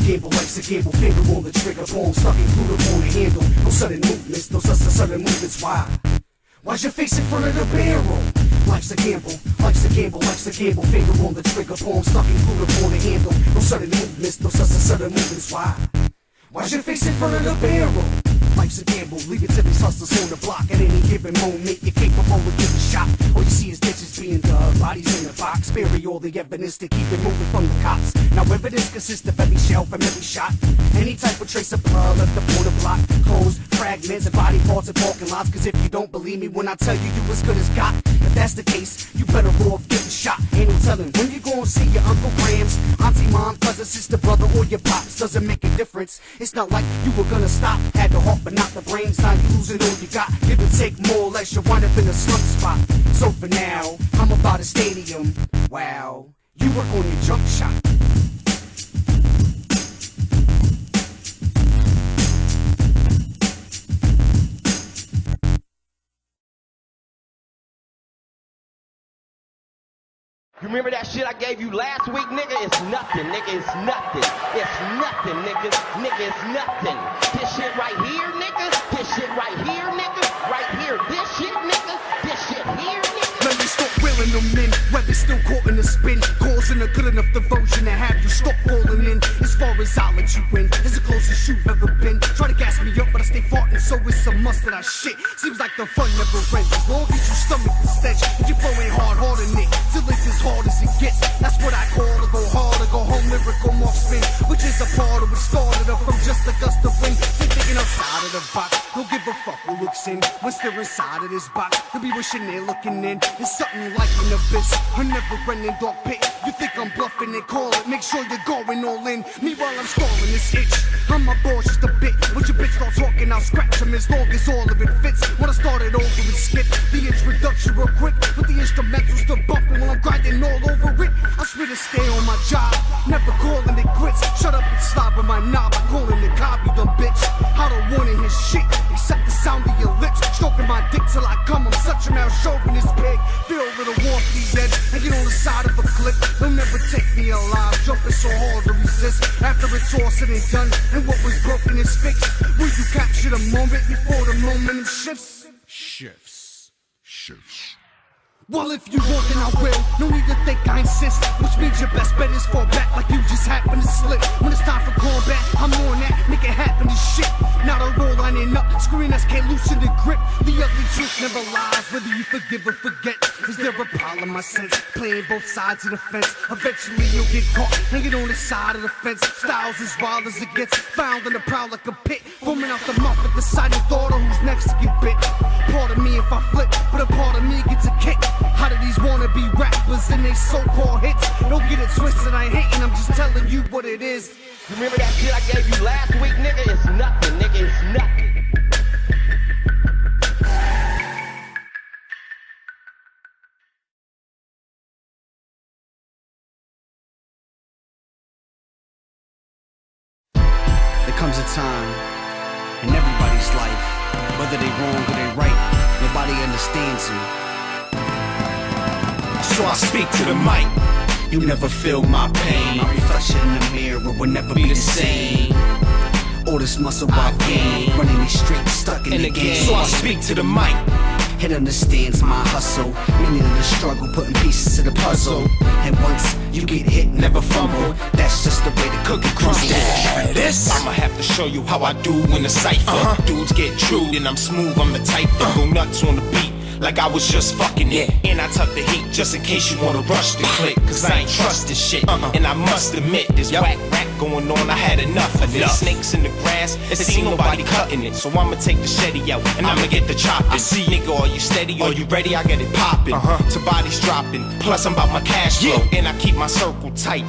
gamble, life's a gamble. Finger on the trigger, palm stuck included on the handle. No sudden movements, no sudden movements. Why? Why's your face in front of the barrel? Life's a gamble, life's a gamble, life's a gamble. Finger on the trigger, palm stuck included on the handle. No sudden movements, no sudden movements. Why? Why's your face in front of the barrel? Life's a gamble, leave it to these hustlers on the block. At any given moment, you're capable of getting shot. All you see is bitches being dug, bodies in the box. Bury all the evidence to keep it moving from the cops. Now evidence consists of every shell from every shot. Any type of trace of blood left upon the block. Clothes, fragments, and body parts in parking lots. Cause if you don't believe me when I tell you as good as got, if that's the case, you better off getting shot. Ain't no telling when you gonna see your Uncle Grams, auntie, mom, cousin, sister, brother, or your pops. Doesn't make a difference. It's not like you were gonna stop. Had the heart but not the brains. Now you losing all you got. Give and take more or less, you wind up in a slump spot. So for now, I'm about a stadium. Wow, you work on your jump shot. You remember that shit I gave you last week, nigga? It's nothing, nigga, it's nothing. It's nothing, nigga. Nigga, it's nothing. This shit right here, nigga. This shit right here, nigga. Right here, this shit, nigga. This shit here, nigga. Let me stop wheeling them in, whether still caught in the spin, causing a good enough devotion to have you stop falling in. As far as I'll let you in, it's the closest you've ever been. Try to gas me up, but I stay farting, so it's a must that I shit. Seems like the fun never ends, as long as you stomach the stench. And you flowing hard in it, till it's as hard as it gets. That's what I call to go hard, to go home, lyrical marksman, which is a part of what started up from just a gust of wind. They thinking outside of the box, don't give a fuck who looks in. When they're inside of this box, they'll be wishing they're looking in. It's something like an abyss, a never-ending dark pit. You think I'm bluffing and call it, make sure you're going all in. Meanwhile I'm stalling this itch, I'm my boss just a bit. When your bitch start talking, I'll scratch him as long as all of it fits. When I started over and skip the introduction real quick, with the instrumentals still bumping while I'm grinding all over it. I swear to stay on my job, never calling it quits. Shut up and slide with my knob, I'm calling it copy, dumb bitch. I don't wanna hear shit, except the sound of your lips. Stroking my dick till I come, I'm such a malchauvinist pig. Feel a little warmth these ends, and get on the side of a cliff. They'll never take me alive, jumping so hard to resist. After it's all said and done, and what was broken is fixed. Will you capture the moment before the momentum shifts? Shifts. Well, if you want, then I will. No need to think, I insist. Which means your best bet is fall back like you just happened to slip. When it's time for combat, I'm on that. Make it happen to shit. Now the roll lining up, screen us can't loosen the grip. The ugly truth never lies, whether you forgive or forget. Is there a pile of my sense? Playing both sides of the fence. Eventually you'll get caught, hanging on the side of the fence. Styles as wild as it gets, found in the prowl like a pit. Foaming out the mouth at the sight of thought of who's next to get bit. Part of me if I flip, but a part of me gets a kick. How do these wannabe rappers and they so-called hits? Don't get it twisted, I ain't hating, I'm just telling you what it is. You remember that shit I gave you last week, nigga? It's nothing, nigga, it's nothing. There comes a time in everybody's life, whether they wrong or they right, nobody understands you. So I speak to the mic. You never feel my pain. My reflection in the mirror will never be the same. All this muscle I've gained, running these streets, stuck in the game. So I speak to the mic. It understands my hustle, meaning of the struggle, putting pieces to the puzzle. And once you get hit, never fumble. That's just the way the cookie crumbles. I'ma have to show you how I do in the cypher. Dudes get true, then I'm smooth, I'm the type that go nuts on the beat. Like I was just fucking it. And I tuck the heat just in case you wanna rush the click. Cause I ain't trust this shit. And I must admit, this whack rap going on, I had enough of this. Snakes in the grass, it ain't nobody cutting it. So I'ma take the shetty out and I'ma get the chopping. I see, nigga, are you steady? Are you ready? I get it popping. To bodies dropping. Plus I'm about my cash flow. And I keep my circle tight.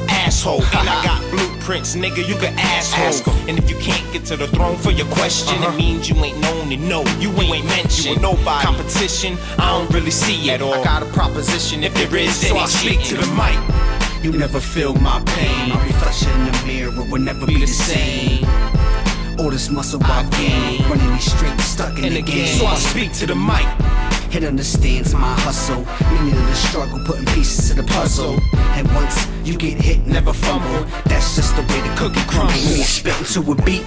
Asshole, and I got blueprints, nigga, you can asshole. And if you can't get to the throne for your question, it means you ain't known and know you ain't mentioned. You nobody. Competition, I don't really see it at all. I got a proposition, if there is, so I speak to the mic. You never feel my pain. My reflection in the mirror will never be the same. All this muscle I've gained, running these streets, stuck in the game. So I speak to the mic. It understands my hustle, meaning of the struggle, putting pieces to the puzzle. And once you get hit, never fumble. That's just the way the cookie crumbles. Me spitting to a beat,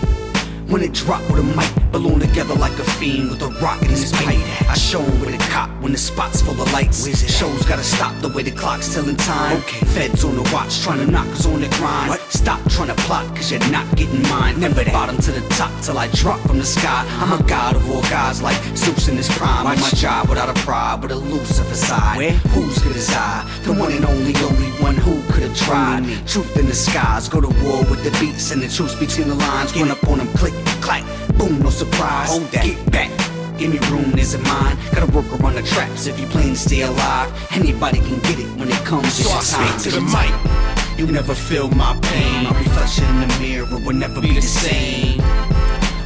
when it drop with a mic, belong together like a fiend with a rocket in his pipe. I show him with a cop when the spot's full of lights. Shows gotta stop the way the clock's telling time. Feds on the watch trying to knock us on the grind. Stop trying to plot cause you're not getting mine. Never bottom to the top till I drop from the sky. I'm a god of all gods like Zeus in his prime. On my job without a pride but a Lucifer side. Who's good as I? The one and only one who could have tried. Truth in the skies, go to war with the beats and the truth between the lines. Run up on them, click, clack, boom, no surprise. Hold that, get back, give me room, is it mine? Gotta work around the traps if you plan to stay alive. Anybody can get it when it comes to your time. To the mic, you never feel my pain. My reflection in the mirror will never be the same.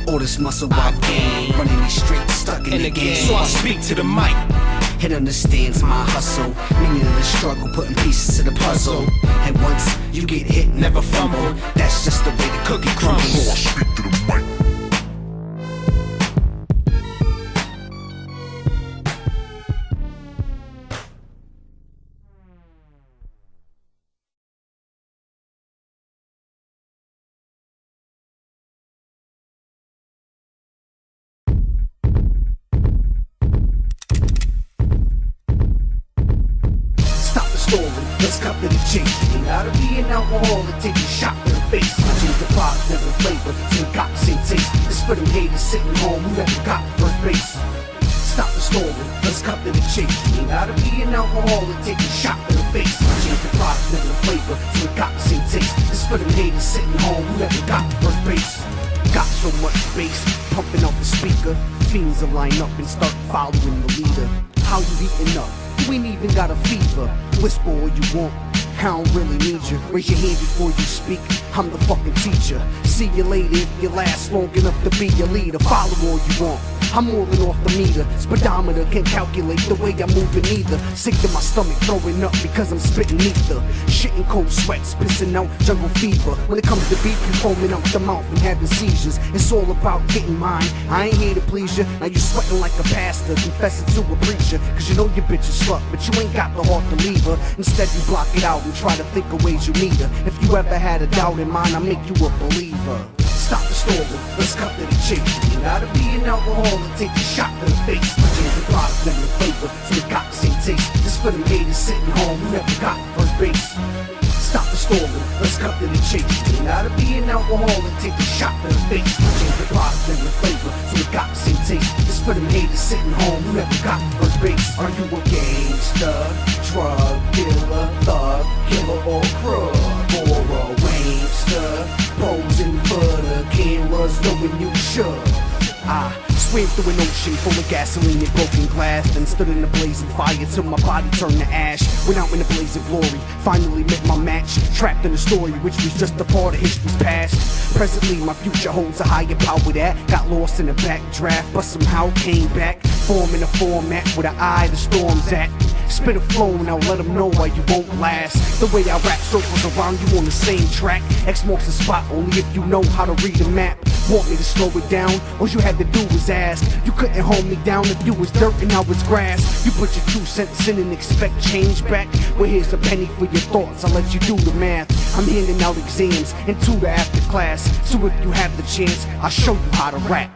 All this muscle I've gained, running these streets, stuck in the game. So I speak to the mic. It understands my hustle, meaning of the struggle, putting pieces to the puzzle. And once you get hit, never fumble. That's just the way the cookie crumbles. So I speak to the mic. Let's cut to the chase. Ain't gotta be an alcoholic, take a shot to the face. I change the product, never flavor, still got the same taste. It's for them haters sitting home who never got first base. Stop the story, let's cut to the chase. Ain't gotta be an alcoholic, take a shot to the face. I change the product, never flavor, still got the same taste. It's for them haters sitting home who never got first base. Got so much bass, pumping out the speaker. Fiends will line up and start following the leader. How you eating up? You ain't even got a fever. Whisper all you want, I don't really need you. Raise your hand before you speak, I'm the fucking teacher. See you later if you last long enough to be your leader. Follow all you want, I'm more than off the meter. Speedometer can't calculate the way I'm moving either. Sick to my stomach, throwing up because I'm spitting ether. Shitting cold sweats, pissing out jungle fever. When it comes to beef, you foaming out the mouth and having seizures. It's all about getting mine, I ain't here to please you. Now you sweating like a pastor, confessing to a preacher. Cause you know your bitch is slut, but you ain't got the heart to leave her. Instead you block it out and try to think of ways you need her. If you ever had a doubt in mind, I'll make you a believer. Stop the story, let's cut to the chase. You gotta be an alcoholic, take a shot to the face. Change the product, never the flavor, so it got the same taste. This for them haters sitting home who never got first base. Stop the story, let's cut to the chase. You gotta be an alcoholic, take a shot to the face. Change the product, never the flavor, so it got the same taste. This for them haters sitting home who never got first base. Are you a gangster, drug dealer, thug, killer, or crook? Or a wankster, posing for the cameras, knowing you should. I swam through an ocean full of gasoline and broken glass, then stood in the blazing fire till my body turned to ash. Went out in a blaze of glory, finally met my match. Trapped in a story which was just a part of history's past. Presently my future holds a higher power that got lost in a backdraft, but somehow came back, forming a format with an eye the storm's at. Spit a flow, now let them know why you won't last. The way I rap circles around you on the same track. X marks the spot only if you know how to read the map. Want me to slow it down? All you had to do was ask. You couldn't hold me down if you was dirt and I was grass. You put your 2 cents in and expect change back. Well, here's a penny for your thoughts, I'll let you do the math. I'm handing out exams and tutor after class. So if you have the chance, I'll show you how to rap.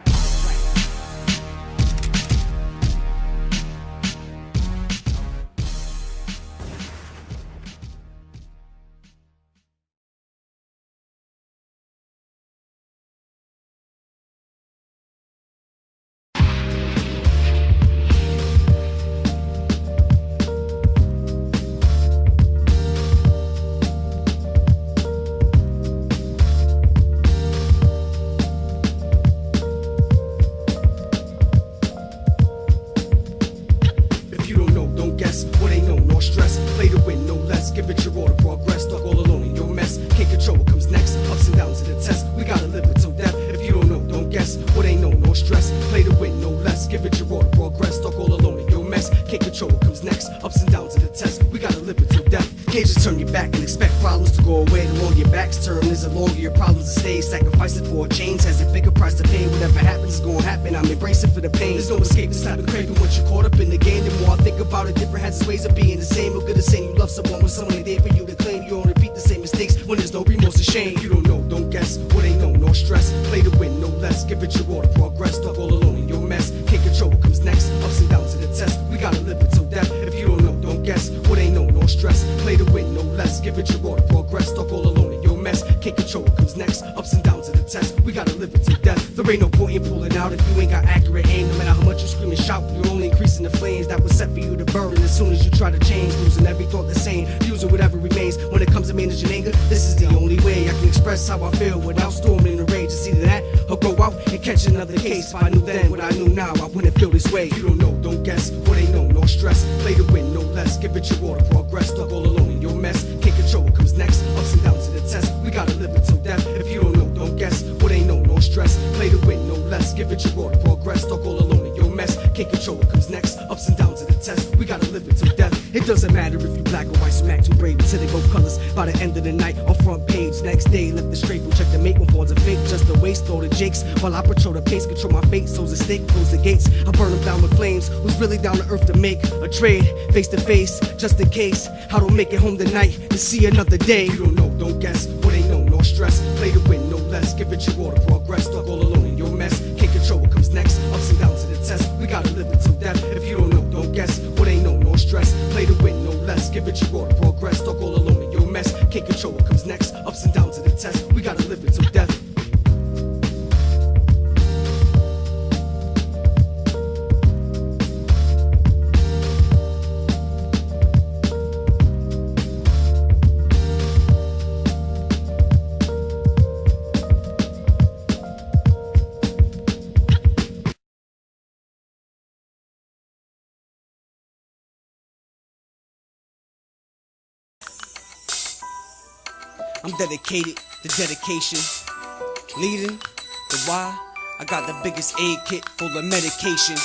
What ain't no more stress, play to win, no less. Give it your all to progress, stuck all alone in your mess. Can't control what comes next, ups and downs of the test. We gotta live it till death. If you don't know, don't guess. What ain't no more stress, play to win, no less. Give it your all to progress, stuck all alone in your mess. Can't control what comes next, ups and downs of the test. We gotta live it till death. Can't just turn your back and expect problems to go away along your back. next term isn't longer, your problems to stay. Sacrificing for a change has a bigger price to pay. Whatever happens is gonna happen, I'm embracing for the pain. There's no escape this type of craving once you're caught up in the game. The more I think about it, different has its ways of being the same. No good as saying you love someone when someone ain't there for you to claim. You don't repeat the same mistakes when there's no remorse or shame. You don't know, don't guess, what ain't no, no stress. Play to win, no less, give it your all to progress. Talk all alone in your mess, can't control what comes next. Ups and downs to the test, we gotta live it till death. If you don't know, don't guess, what ain't no, no stress. Play to win, no less, give it your all to progress. Talk all alone in your mess, can't control what comes next. Ups and downs to the test, we gotta live it till death. There ain't no point in pulling out if you ain't got accurate aim. No matter how much you scream and shout, you're only increasing the flames that was set for you to burn. And as soon as you try to change, losing every thought the same, using whatever remains. When it comes to managing anger, this is the only way I can express how I feel without storming the rage. It's either that or go out and catch another case. If I knew then what I knew now, I wouldn't feel this way. You don't know, don't guess, what ain't no, no stress. Play to win, no less, give it your all to progress. Stuck all alone in your mess, can't control what comes next. Ups and downs to the test, we gotta live it till death. If you don't know, don't guess, what ain't no, no stress. Play to win, no less, give it your all to progress. Stuck all alone in your mess, can't control what comes next. Ups and downs to the test, we gotta live it till death. It doesn't matter if you black or white, smack too brave until they both colors. By the end of the night, on front page, next day, left the straight from check the mate when pawns are fake. Just the waste, throw the jakes, while I patrol the pace, control my fate. So's a stake, close the gates, I burn them down with flames. Who's really down to earth to make a trade, face to face, just in case I don't make it home tonight to see another day. You don't know, don't guess, what ain't no, no stress. Play to win, no less, give it your all to progress. Stuck all alone in your mess, can't control what comes next. Ups and downs to the test, we gotta live it till death. If you don't know, don't guess, what ain't no, no stress. Play to win, no less, give it your all to progress. Stuck all alone in your mess, can't control what comes next. Ups and downs to the test, we gotta live it till death. I'm dedicated to dedication, leading the why. I got the biggest aid kit full of medication.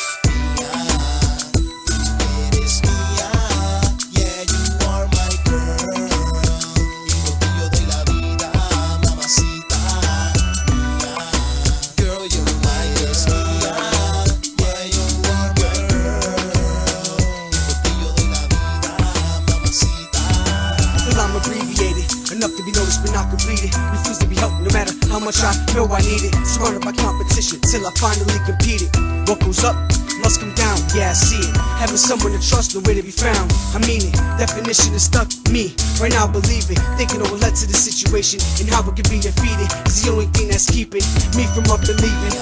Enough to be noticed but not completed. Refuse to be helped no matter how much I know I need it. Surrounded by competition till I finally compete it. What goes up must come down, yeah I see it. Having someone to trust, nowhere to be found. I mean it, definition is stuck me. Right now I believe it, thinking of what led to the situation and how it can be defeated is the only thing that's keeping me from up and leaving.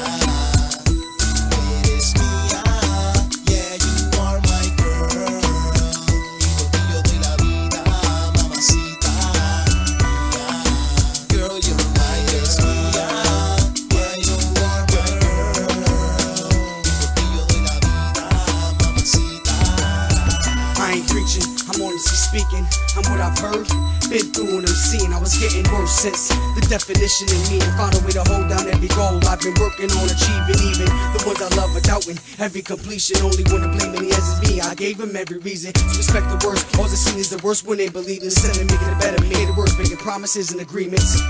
I'm honestly speaking, I'm what I've heard, been through and I'm seeing. I was getting worse since the definition in me and found a way to hold down every goal I've been working on achieving. Even the ones I love are doubting every completion. Only one to blame in the ends is me. I gave him every reason to respect the worst. All the seen is the worst when they believe in. Instead of making it better, made it worse, making promises and agreements.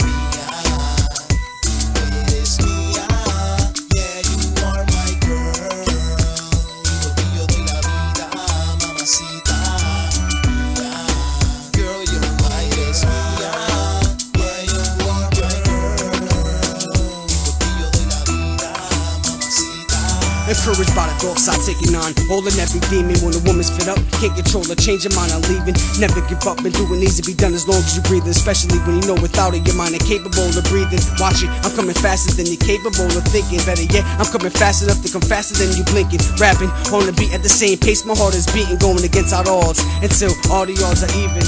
Encouraged by the thoughts I taking on, holding every demon when a woman's fed up. Can't control her, change your mind, I'm leaving. Never give up and doing needs to be done as long as you breathe. Especially when you know without it, your mind ain't capable of breathing. Watch it, I'm coming faster than you're capable of thinking. Better yet, I'm coming fast enough to come faster than you blinking. Rapping on the beat at the same pace, my heart is beating, going against all odds until all the odds are even.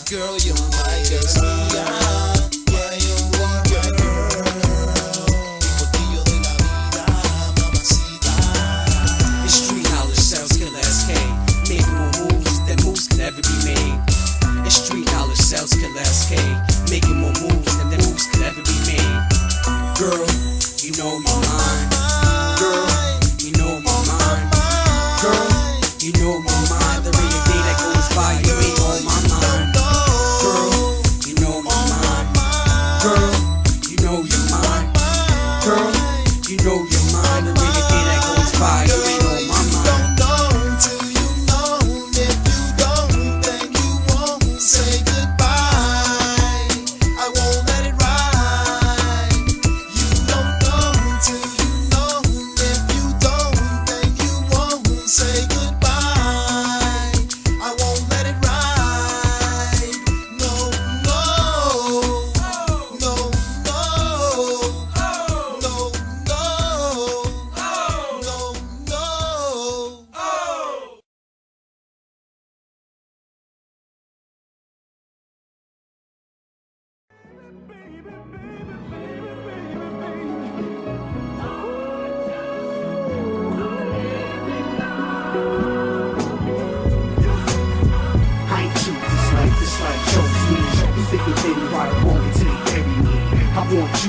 Girl, you're my destiny. Yeah, you are my girl. Hijo de la vida, mamacita. It's street knowledge, sales killer SK. Making more moves than moves can ever be made. It's street knowledge, sales killer SK. Making more moves than moves can ever be made.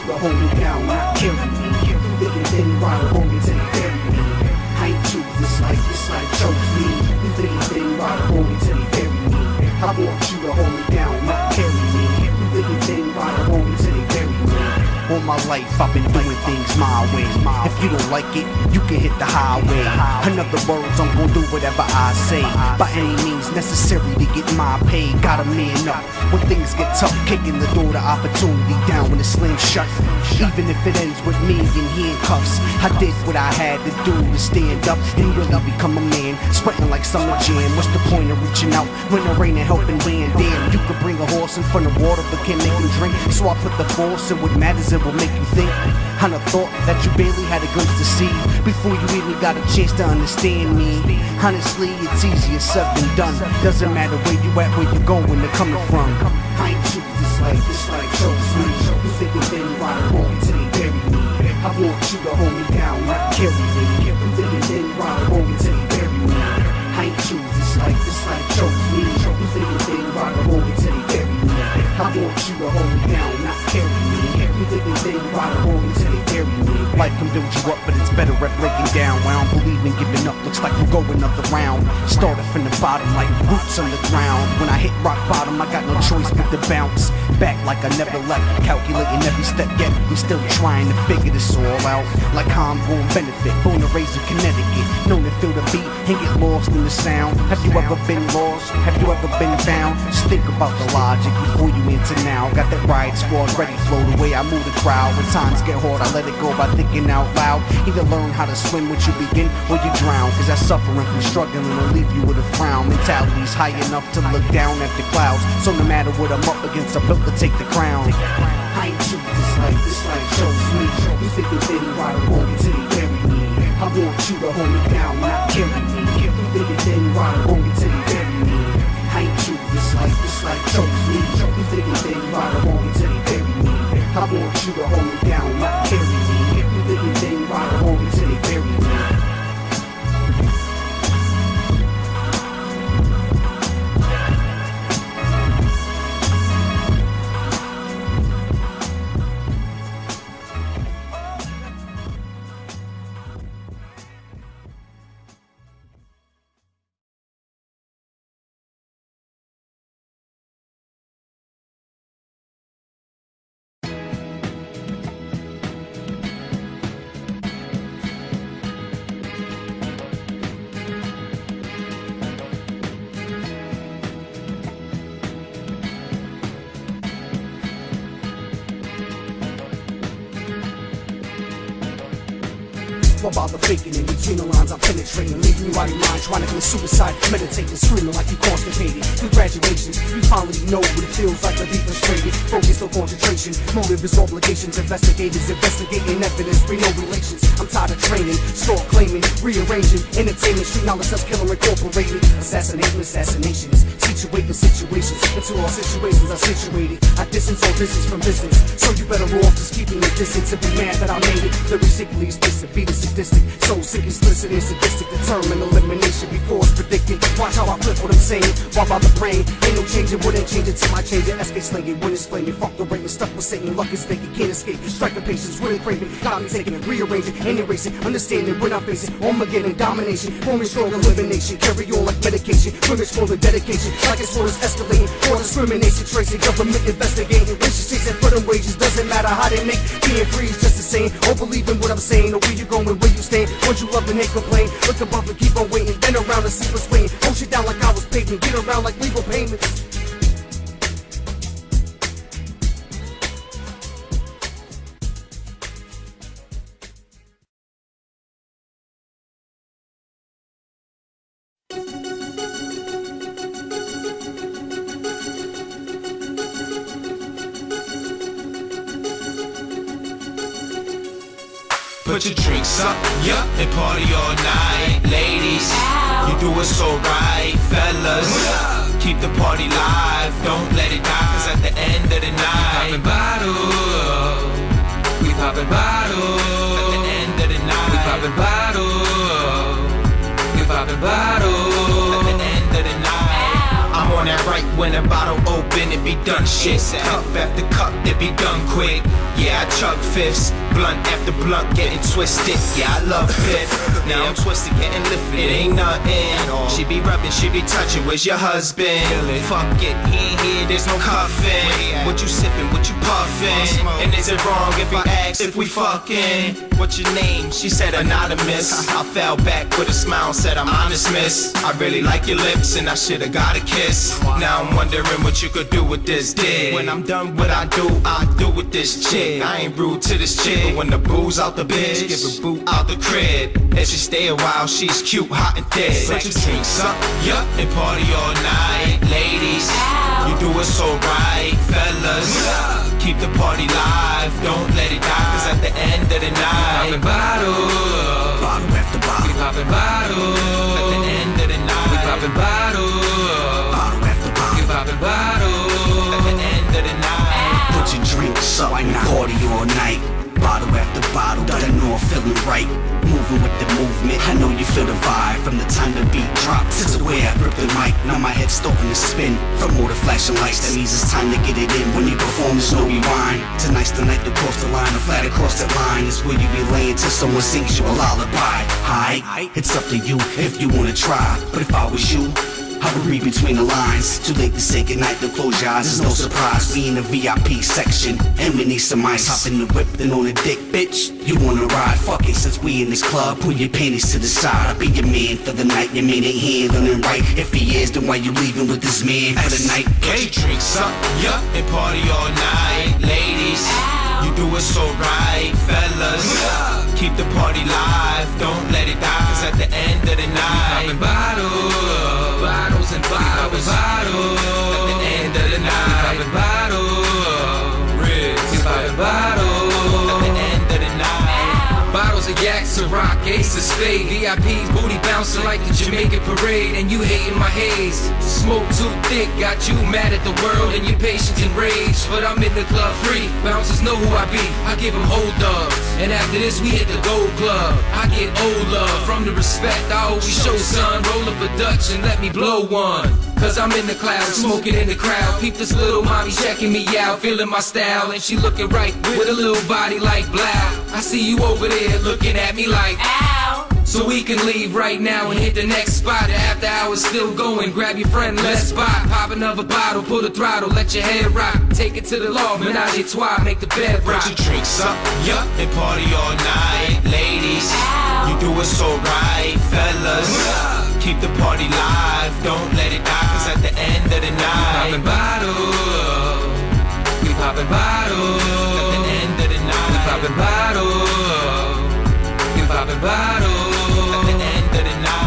to hold me down, not carry me. Through thick and thin, ride along me till they bury me. I ain't choose this life chose me. Through thick and thin, ride along me till they bury me. I want you to hold me down, not carry me. Through thick and thin, ride along me till they bury me. All my life I've been doing things my way. If you don't like it, you can hit the highway. In other words, I'm gonna do whatever I say, by any means necessary to get my pay. Gotta man up when things get tough, kicking the door to opportunity down when the slam's shut. Even if it ends with me in handcuffs, I did what I had to do to stand up and really become a man. Sweating like summer jam. What's the point of reaching out when there ain't a helping hand? Damn, you could bring a horse in front of water but can't make him drink. So I put the force in what matters. It will make you think. On a thought that you barely had a glimpse to see before you even got a chance to understand me. Honestly, it's easier said than done. Doesn't matter where you at, where you going, or coming from. I ain't choose this life chose me. You think and then ride along me till they bury me. I want you to hold me down, not carry me. You think and then ride along me till they bury me. I ain't choose this life chose me. You think and then ride along me till they bury me. I want you to hold me down, not carry me. You think and then ride along me till they bury me. Life can build you up, but it's better at breaking down. I don't believe in giving up, looks like we'll go another round. Started from the bottom like roots on the ground. When I hit rock bottom, I got no choice but to bounce back like I never left. Calculating every step yet, I'm still trying to figure this all out. Like how I'm going benefit, born and raised in Connecticut. Known to feel the beat and get lost in the sound. Have you ever been lost? Have you ever been found? Just think about the logic before you enter now. Got that riot squad ready, flow the way I move the crowd. When times get hard, I let it go by thinking out loud. Either learn how to swim once you begin, or you drown. Cause that suffering from struggling will leave you with a frown. Mentality's high enough to look down at the clouds. So no matter what I'm up against, I'm built to take the crown. I ain't choose this life chose me. You think and then ride along me till they bury me. I want you to hold me down, not carry me. You think and then ride along me till they bury me. I ain't choose this life chose me. You think and then ride along me till they bury me. I want you to hold me down, not carry me. You think and then ride along me till they bury me. What bother faking in between the lines? I'm penetrating, leaving you out of your mind, trying to commit suicide, meditating, screaming like you constipated. Congratulations, you finally know what it feels like to be frustrated. Focus on concentration, motive is obligations. Investigators investigating evidence, bring no relations. I'm tired of training, start claiming, rearranging, entertainment, street knowledge, that's killer incorporated. Assassinations, situating situations until all situations are situated. I distance all distance from business, so you better off just keeping your distance. To be mad that I made it, the ridiculous this to be the sadistic, so sick, explicit, and sadistic. Determine elimination before it's predicted. Watch how I flip what I'm saying, while by the brain ain't no changing, wouldn't change it till I change it. SK slinging, when it's flaming, fuck the rating, stuck with Satan, luck is vacant, can't escape. Striking patience, wouldn't craving, got me taking it, rearranging and erasing, understanding when I'm facing Armageddon, domination, forming strong elimination, carry on like medication, women's for the dedication, like it's for this escalating, for discrimination, tracing, government investigating, racist chasing for them wages, doesn't matter how they make, being free is just the same, or believe in what I'm saying, or where you going, where you staying, what you love and hate, complain, look above and keep on waiting, bend around and see what's waiting, hold shit down like I was paving, get around like legal payments. Put your drinks up, yeah, and party all night. Ladies, you do it so right. Fellas, keep the party live. Don't let it die, cause at the end of the night, we poppin' bottles. We poppin' bottles. At the end of the night, we poppin' bottles. We poppin' bottles. At the end of the night, I'm on that right right when a bottle open, it be done shit. Cup after cup, it be done quick. Yeah, I chug fifths, blunt after blunt, getting twisted. Yeah, I love fifth. Now I'm twisted, getting lifted. It ain't nothing. She be rubbing, she be touching. Where's your husband? Fuck it, he ain't here, there's no cuffing. What you sipping, what you puffing? And is it wrong if I ask if we fucking? What's your name? She said anonymous. I fell back with a smile, said I'm honest, miss. I really like your lips and I should've got a kiss. Now I'm wondering what you could do with this dick. When I'm done what I do with this chick. I ain't rude to this chick, but when the booze out the bitch, give a boot out the crib. If she stay a while, she's cute, hot and dead. Put your drinks up, yup, and party all night. Ladies, you do it so right. Fellas, keep the party live, don't let it die, cause at the end of the night, Poppin' bottles, bottle after bottle. we poppin' bottles. At the end of the night, we poppin' bottles. Bottle after bottle. We poppin' bottles. At the end of the night, Put your drinks up and party all night. Bottle after bottle, I know I'm feeling right. Moving with the movement, I know you feel the vibe. From the time the beat drops to the way I grip the mic. Now my head's starting to spin from all the flashing lights. That means it's time to get it in. When you perform, there's no rewind. Tonight's the night to cross the line, or flat across the line. It's where you be laying till someone sings you a lullaby. Hi, it's up to you if you wanna try. But if I was you, I would read between the lines. Too late to say goodnight, to close your eyes, it's no surprise. We in the VIP section, and we need some ice. Hop in the whip, then on the dick, bitch. You wanna ride? Fuck it, since we in this club, pull your panties to the side. I'll be your man for the night, your man ain't handling right. If he is, then why you leaving with this man for the night? put your drinks up, yup, and party all night. Ladies, you do it so right. Fellas, keep the party live, don't let it die, cause at the end of the night, we poppin' bottles, bottles and bottles, bottles. At the end of the night, we poppin' bottles, we poppin' bottles. At the end of the night, bottles of yaks, a rock, ace of spade, VIPs, booty bouncing like the Jamaican parade, and you hating my haze. Smoke too thick, got you mad at the world and your patience enraged. But I'm in the club free, bouncers know who I be. I give them whole dubs, and after this we hit the gold club. I get old love from the respect I always show, son. Roll up a Dutch and let me blow one. Cause I'm in the clouds, smoking in the crowd. Peep this little mommy checking me out, feeling my style, and she looking right with a little body like blow. I see you over there looking at me like ow. So we can leave right now and hit the next spot. The after hours still going, grab your friend, let's spot. Pop another bottle, pull the throttle, let your head rock. Take it to the law, menage a trois, make the bed rock. Put your drinks up, yup, and party all night. Ladies, you do it so right. Fellas, keep the party live, don't let it die, cause at the end of the night, we poppin' bottles, we poppin' bottles. At the end of the night, we poppin' bottles, we poppin' bottles. At the end of the night.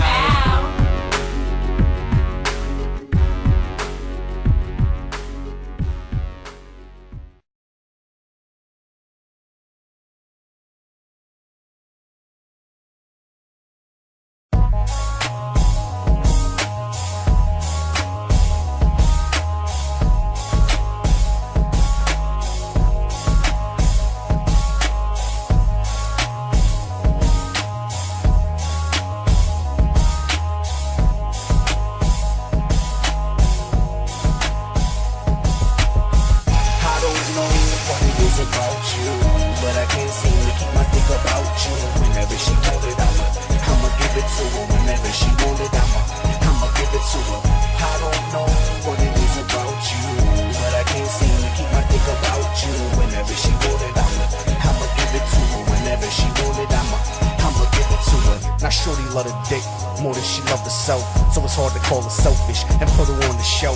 Love the dick more than she loved herself, so it's hard to call her selfish and put her on the shelf.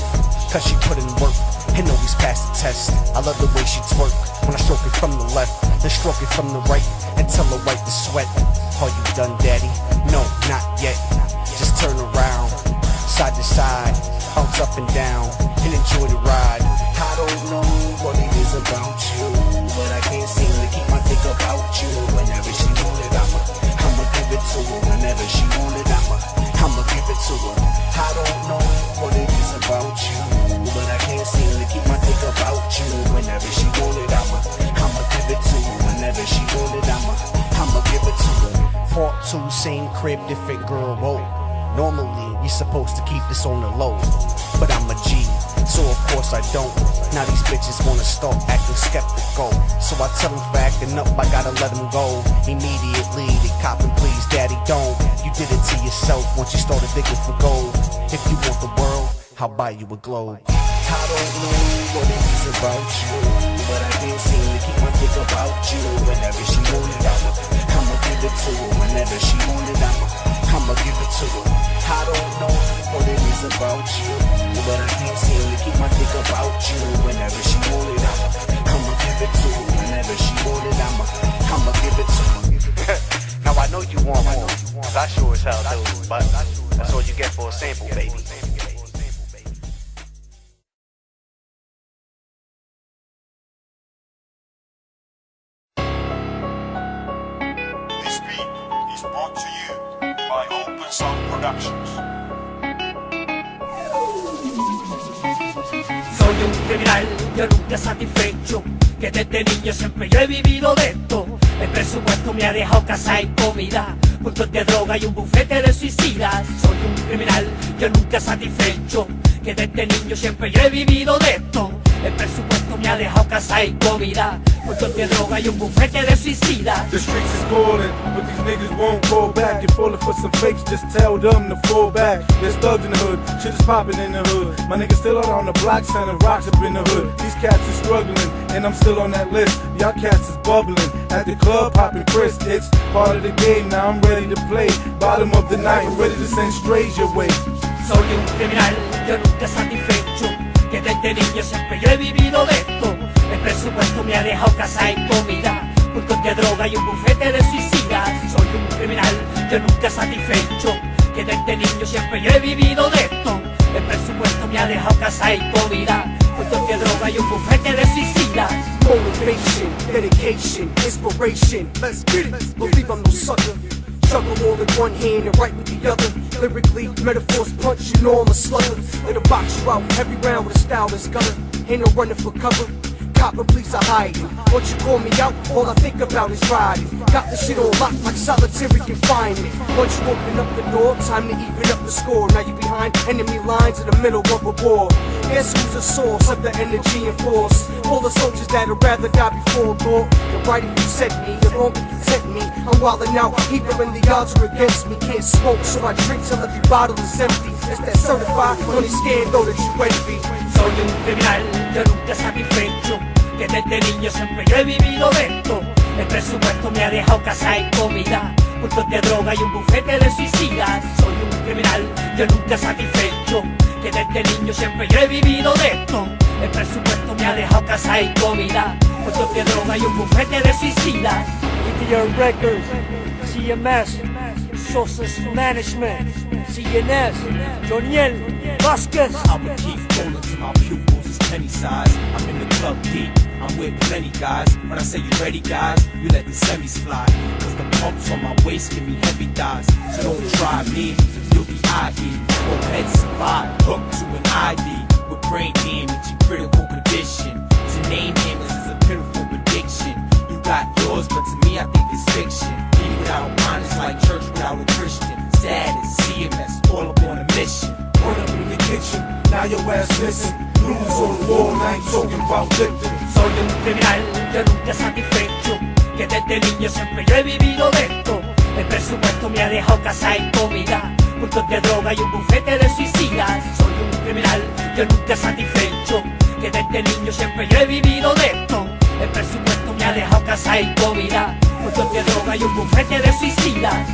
Cause she put in work and always passed the test. I love the way she twerk when I stroke it from the left, then stroke it from the right and tell her wipe the sweat. Are you done, daddy? No, not yet. Just turn around, side to side, bounce up and down, and enjoy the ride. I don't know what it is about you, but I can't seem to keep my dick about you. Whenever she want it, I'ma give it to her. Whenever she want it, I'ma give it to her. I don't know what it is about you, but I can't seem to keep my dick about you. Whenever she want it, I'ma give it to her. Whenever she want it, I'ma give it to her. Part 2, same crib, different girl, whoa. Normally You're supposed to keep this on the low, but I'm a G, so of course I don't. Now these bitches wanna start acting skeptical, so I tell them for acting up, I gotta let them go. Immediately they copping, please daddy don't. You did it to yourself once you started digging for gold. If you want the world, I'll buy you a globe. I don't know what it is about you, but I can't seem to keep my dick about you. Whenever she want it, I'ma give it to her. Whenever she want it, I'ma give it to her. I don't know what it is about you, but I can't seem to keep my dick about you. Whenever she want it, I'ma give it to her. Whenever she want it, I'ma give it to her. Now I know you want more, 'cause I sure as hell do, but that's all you get for a sample, baby. This beat is brought to you by Open Sound Productions. Soy un criminal, yo nunca satisfecho, que desde niño siempre yo he vivido de esto. El presupuesto me ha dejado casa y comida, puntos de droga y un bufete de suicidas. Soy un criminal, yo nunca satisfecho, que desde niño siempre yo he vivido de esto. El presupuesto me ha dejado casa y comida, puntos de droga y un bufete de suicidas. The streets is calling, but these niggas won't call back. You're falling for some fakes, just tell them to fall back. There's thugs in the hood, shit is popping in the hood. My niggas still out on the block, selling rocks up in the hood. These cats is struggling, and I'm still on that list. Y'all cats is bubbling, at the club popping Chris. It's part of the game, now I'm ready to play. Bottom of the night, ready to send strays your way. Soy un criminal, yo nunca satisfecho, que desde niño siempre yo he vivido de esto. El presupuesto me ha dejado casa y comida, puntos de droga y un bufete de suicidas. Soy un criminal, yo nunca satisfecho, que desde niño siempre yo he vivido de esto. El presupuesto me ha dejado casa y comida, puntos de droga y un bufete de suicidas. Motivation, dedication, inspiration. Let's get it. Believe I'm no sucker. Juggle all in one hand and right with the other. Lyrically, metaphors punch, you know I'm a slugger. It'll box you out every round with a style that's gutter. Ain't no running for cover. Copper, please, I hide it. Once you call me out, all I think about is riding. Got the shit on lock like solitary confinement. Once you open up the door, time to even up the score. Now you behind enemy lines in the middle of a war. Guess who's the source of the energy and force? All the soldiers that'd rather die before thought. You're right if you set me, you're wrong if you set me. I'm wildin' out, even when the odds are against me. Can't smoke, so I drink till every bottle is empty. It's that certified, money scandal that you envy. Soy un criminal, yo nunca satisfecho, que desde niño siempre yo he vivido de esto. El presupuesto me ha dejado casa y comida, puntos de droga y un bufete de suicidas. Soy un criminal, yo nunca satisfecho, que desde niño siempre yo he vivido de esto. El presupuesto me ha dejado casa y comida, puntos de droga y un bufete de suicidas. EDR Records, CMS, Sosa's Management, CNS, Joniel Vasquez. I'ma keep rolling till my pupils is penny size. I'm in the club deep, I'm with plenty guys. When I say you ready guys, you let the semis fly. Cause the pumps on my waist give me heavy thighs. So don't try me, you'll be IE. Both heads survive, hooked to an IV. With brain damage and critical condition. To name him is a pitiful prediction. You got yours, but to me I think it's fiction. Me without mine is like church without a Christian. Status, CMS, all up on a mission. Run up in the kitchen, now your ass missing. Blues on the wall, and I ain't talking about lifting. Soy un criminal, yo nunca satisfecho, que desde niño siempre yo he vivido de esto. El presupuesto me ha dejado casa y comida, puntos de droga y un bufete de suicidas. Soy un criminal, yo nunca satisfecho, que desde niño siempre yo he vivido de esto. El presupuesto me ha dejado casa y comida, puntos de droga y un bufete de suicidas.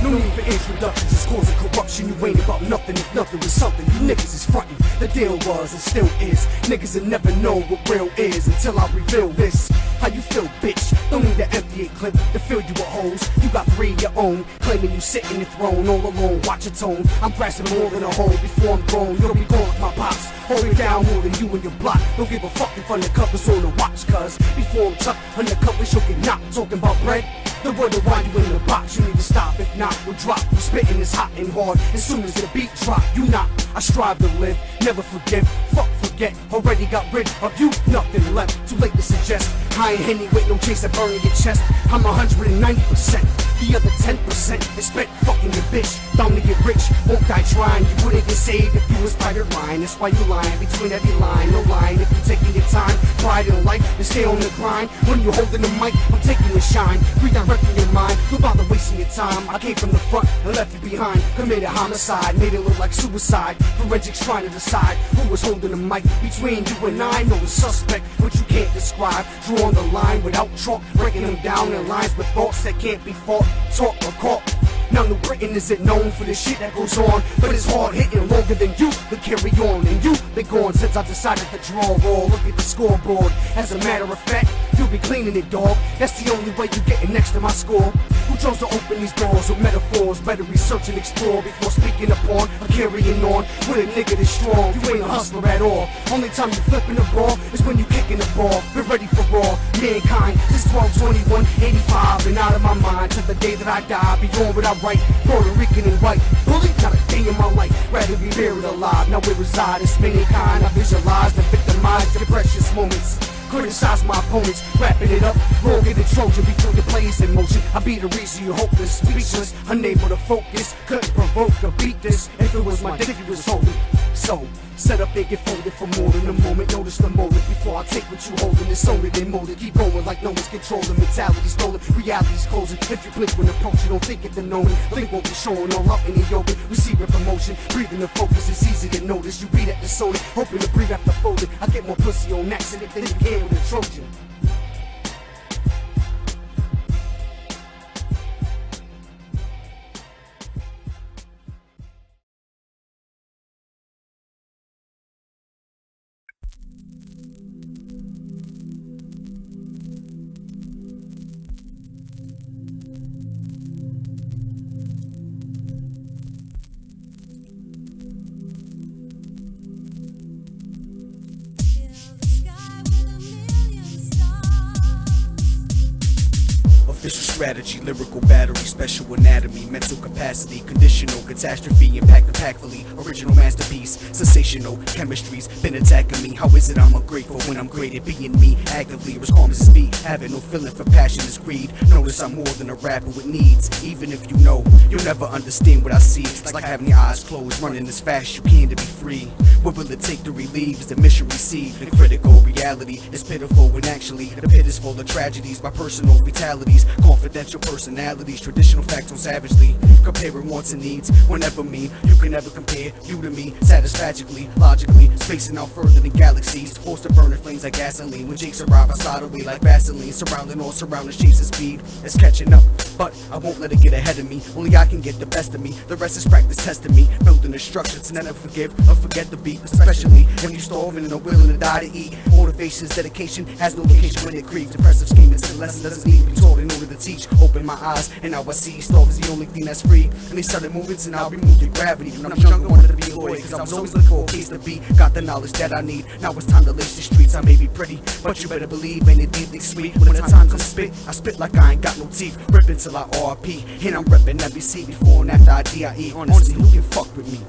No need for introductions, it's causing corruption. You ain't about nothing if nothing was something. You niggas is frontin'. The deal was and still is. Niggas will never know what real is until I reveal this. How you feel, bitch? Don't need to empty a clip to fill you with holes. You got 3 of your own, claiming you sit in your throne all alone. Watch your tone. I'm grasping more than a hole before I'm grown. You'll be gone with my pops, holding down more than you and your block. Don't give a fuck if undercovers on the watch, cuz before I'm tucked undercovers, you'll get knocked. Talking about bread, the word will wind you in the box. You need to stop, if not, we'll drop. You spitting is hot and hard. As soon as the beat drop, you not. I strive to live, never forgive. Fuck, forget. Already got rid of you, nothing left. Too late to suggest. I ain't Henny with no chase that burn in your chest. I'm 190%. The other 10% is spent fucking your bitch. Bound to get rich, won't die trying. You wouldn't get saved if you was by your line. That's why you lying between every line. No lying if you taking your time. Pride in life and stay on the grind. When you holding the mic, I'm taking the shine. Redirecting your mind, don't bother wasting your time. I came from the front and left you behind. Committed homicide, made it look like suicide. Forensics trying to decide who was holding the mic between you and I. Know the suspect, but you can't describe. Drawing the line without chalk, breaking them down in lines with thoughts that can't be fought, taught or caught. Now New Britain isn't known for the shit that goes on, but it's hard hitting longer than you could carry on. And you been gone since I decided to draw roll. Look at the scoreboard. As a matter of fact, you'll be cleaning it, dog. That's the only way you getting next to my score. Who chose to open these doors with metaphors? Better research and explore before speaking upon or carrying on with a nigga that's strong. You ain't a hustler at all. Only time you flipping the ball is when you kicking the ball. Been ready for raw mankind since 12/21/85, and out of my mind till the day that I die. Beyond what I write, Puerto Rican and white. Bully, not a day in my life. Rather be buried alive. Now we reside in spinning kind. I visualize and victimize your precious moments. Criticize my opponents, wrapping it up. Roll get the Trojan before your plays in motion. I be the reason you hopeless, speechless, unable to focus. Couldn't provoke or beat this if it was my dick you was holding. So, set up, they get folded for more than a moment. Notice the moment before I take what you holding. It's older than molded. Keep going like no one's controlling. Mentality stolen, reality's closing. If you blink when approach, you don't think it to know it. Blink won't be showing all up in the yoga. Receiving promotion, breathing the focus. It's easy to notice. You beat at the soda, hoping to breathe after folding. I get more pussy on accident than you can with a Trojan. Official strategy, lyrical battery, special anatomy, mental capacity, conditional catastrophe, impact impactfully, original masterpiece, sensational chemistry's been attacking me. How is it I'm ungrateful when I'm great at being me? Actively as calm as a speed, having no feeling for passion is greed. Notice I'm more than a rapper with needs. Even if you know, you'll never understand what I see. It's like having your eyes closed, running as fast as you can to be free. What will it take to relieve? Is the mission received? The critical reality is pitiful when actually the pit is full of tragedies. My personal fatalities, confidential personalities, traditional facts on savagely comparing wants and needs. Whenever mean you can never compare you to me satisfactorily, logically, spacing out further than galaxies, forced to burn in flames like gasoline. When jakes arrive, I slide away like Vaseline, surrounding all surroundings, chasing speed. It's catching up, but I won't let it get ahead of me. Only I can get the best of me. The rest is practice testing me, building a structure to never forgive or forget the beat. Especially when you starving and are willing to die to eat. Motivation's dedication has no location when it creeps. Impressive scheme, it's a lesson doesn't need to be taught in order to teach. Open my eyes and now I see starve is the only thing that's free. And they sudden movements and I'll remove the gravity. When I'm younger, wanted to be a lawyer cause I was always looking for a case to be. Got the knowledge that I need. Now it's time to lace the streets. I may be pretty, but you better believe ain't it deeply sweet. When the time to spit, I spit like I ain't got no teeth. Rip until I RP. And I'm reppin' NBC before and after I DIE. Honestly, who can fuck with me?